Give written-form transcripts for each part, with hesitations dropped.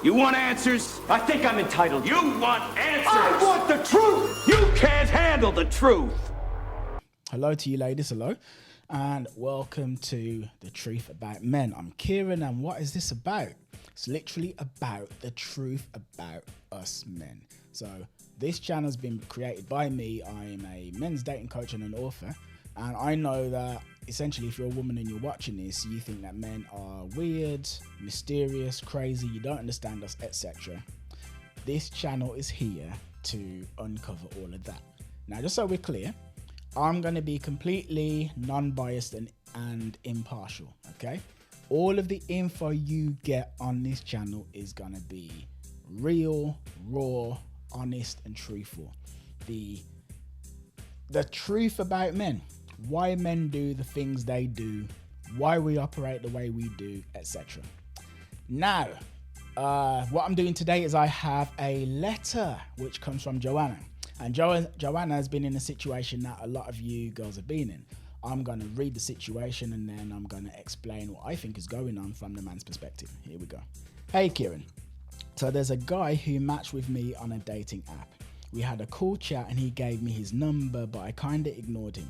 You want answers? I think I'm entitled. You want answers? I want the truth! You can't handle the truth! Hello to you ladies, hello. And welcome to The Truth About Men. I'm Kieren, and what is this about? It's literally about the truth about us men. So this channel has been created by me. I'm a men's dating coach and an author. And I know that essentially if you're a woman and you're watching this, you think that men are weird, mysterious, crazy, you don't understand us, etc. This channel is here to uncover all of that. Now, just so we're clear, I'm going to be completely non-biased and impartial, okay? All of the info you get on this channel is going to be real, raw, honest, and truthful. The truth about men, why men do the things they do, why we operate the way we do, etc. Now, what I'm doing today is I have a letter which comes from Joanna. And Joanna has been in a situation that a lot of you girls have been in. I'm going to read the situation and then I'm going to explain what I think is going on from the man's perspective. Here we go. Hey Kieren. So there's a guy who matched with me on a dating app. We had a cool chat and he gave me his number, but I kind of ignored him.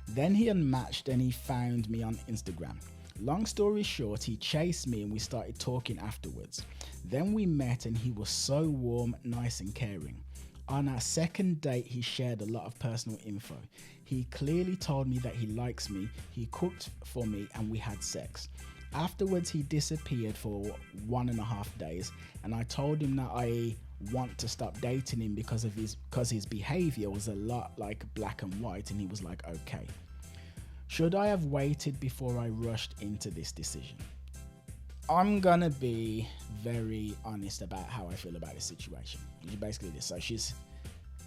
Then he unmatched and he found me on Instagram. Long story short, he chased me and we started talking afterwards. Then we met and he was so warm, nice and caring. On our second date, he shared a lot of personal info. He clearly told me that he likes me, he cooked for me and we had sex. Afterwards, he disappeared for 1.5 days and I told him that I want to stop dating him because his behavior was a lot like black and white, and he was like, okay. Should I have waited before I rushed into this decision? I'm gonna be very honest about how I feel about this situation. It's basically this. So she's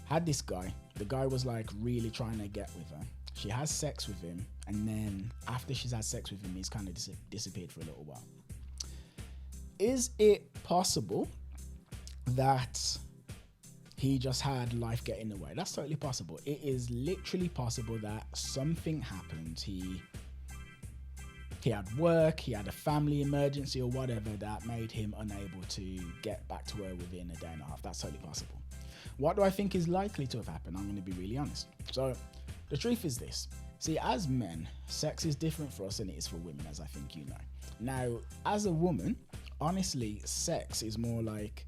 had this guy. The guy was like really trying to get with her. She has sex with him, and then after she's had sex with him, he's kind of disappeared for a little while. Is it possible that he just had life get in the way? That's totally possible. It is literally possible that something happened. He had work, he had a family emergency or whatever that made him unable to get back to her within a day and a half. That's totally possible. What do I think is likely to have happened? I'm going to be really honest. So the truth is this. See, as men, sex is different for us than it is for women, as I think you know. Now, as a woman, honestly, sex is more like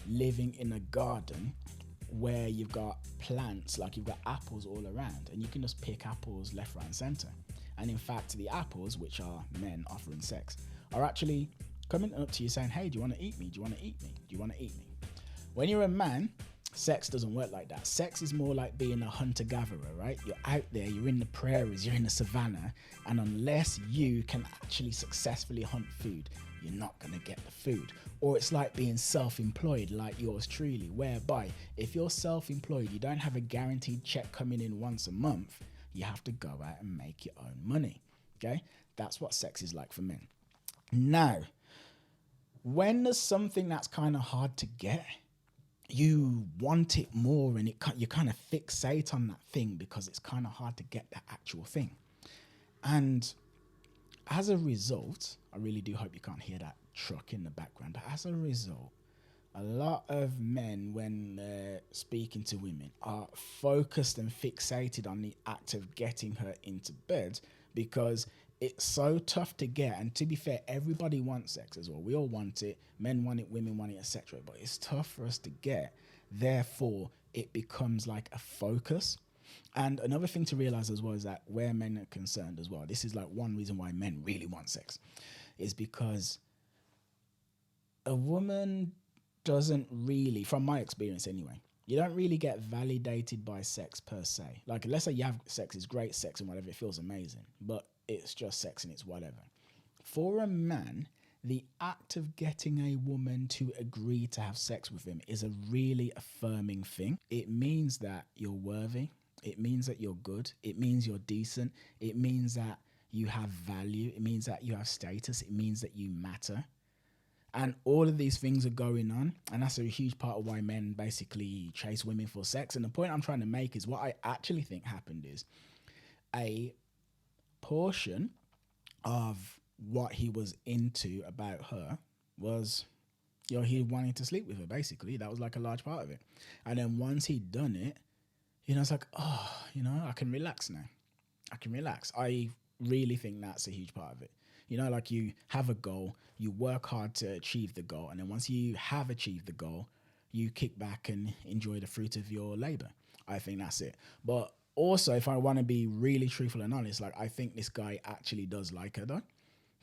living in a garden where you've got plants, like you've got apples all around, and you can just pick apples left, right, and center. And in fact, the apples, which are men offering sex, are actually coming up to you saying, hey, do you want to eat me? Do you want to eat me? Do you want to eat me? When you're a man, sex doesn't work like that. Sex is more like being a hunter-gatherer, right? You're out there, you're in the prairies, you're in the savannah, and unless you can actually successfully hunt food, you're not going to get the food. Or it's like being self-employed, like yours truly, whereby if you're self-employed, you don't have a guaranteed check coming in once a month. You have to go out and make your own money, okay? That's what sex is like for men. Now, when there's something that's kind of hard to get, you want it more and you kind of fixate on that thing because it's kind of hard to get that actual thing. And as a result, I really do hope you can't hear that truck in the background, but as a result, a lot of men, when they're speaking to women, are focused and fixated on the act of getting her into bed because it's so tough to get. And to be fair, everybody wants sex as well. We all want it. Men want it, women want it, etc. But it's tough for us to get. Therefore, it becomes like a focus. And another thing to realize as well is that where men are concerned as well, this is like one reason why men really want sex, is because a woman doesn't really, from my experience anyway, you don't really get validated by sex per se. Like, let's say you have sex, it's great sex and whatever, it feels amazing, but it's just sex and it's whatever. For a man, the act of getting a woman to agree to have sex with him is a really affirming thing. It means that you're worthy. It means that you're good. It means you're decent. It means that you have value. It means that you have status. It means that you matter. And all of these things are going on. And that's a huge part of why men basically chase women for sex. And the point I'm trying to make is what I actually think happened is a portion of what he was into about her was You know, he wanted to sleep with her, basically. That was like a large part of it. And then once he'd done it, you know, it's like, oh, you know, I can relax now. I can relax. I really think that's a huge part of it. You know, like you have a goal, you work hard to achieve the goal, and then once you have achieved the goal, you kick back and enjoy the fruit of your labor. I think that's it. But also, if I want to be really truthful and honest, like I think this guy actually does like her though,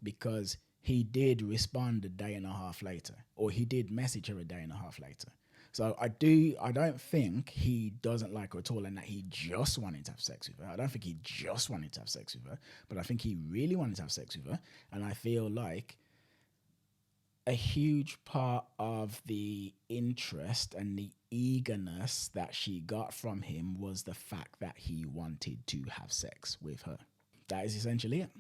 because he did respond a day and a half later, or he did message her a day and a half later. So I don't think he doesn't like her at all and that he just wanted to have sex with her. I don't think he just wanted to have sex with her, but I think he really wanted to have sex with her. And I feel like a huge part of the interest and the eagerness that she got from him was the fact that he wanted to have sex with her. That is essentially it.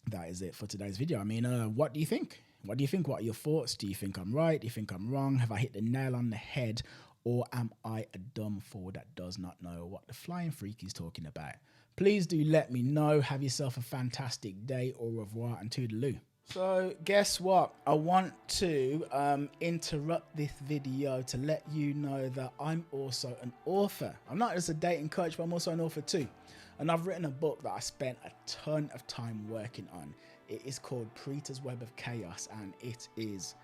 That is it for today's video. I mean, what do you think? What do you think? What are your thoughts? Do you think I'm right? Do you think I'm wrong? Have I hit the nail on the head? Or am I a dumb fool that does not know what the flying freak is talking about? Please do let me know. Have yourself a fantastic day. Au revoir and toodaloo. So guess what? I want to interrupt this video to let you know that I'm also an author. I'm not just a dating coach, but I'm also an author too. And I've written a book that I spent a ton of time working on. It is called Preeta's Web of Chaos, and it is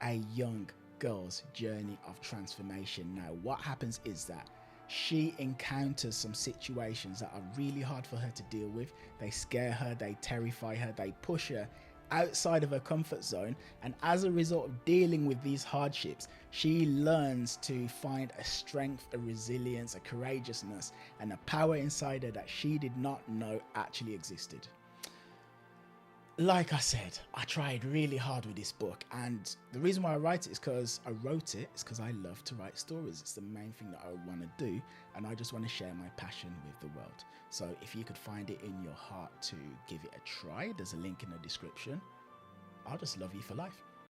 a young girl's journey of transformation. Now, what happens is that she encounters some situations that are really hard for her to deal with. They scare her, they terrify her, they push her outside of her comfort zone, and as a result of dealing with these hardships, she learns to find a strength, a resilience, a courageousness, and a power inside her that she did not know actually existed. Like I said, I tried really hard with this book, and the reason why I write it is because I wrote it, is because I love to write stories. It's the main thing that I want to do, and I just want to share my passion with the world. So if you could find it in your heart to give it a try, there's a link in the description. I'll just love you for life.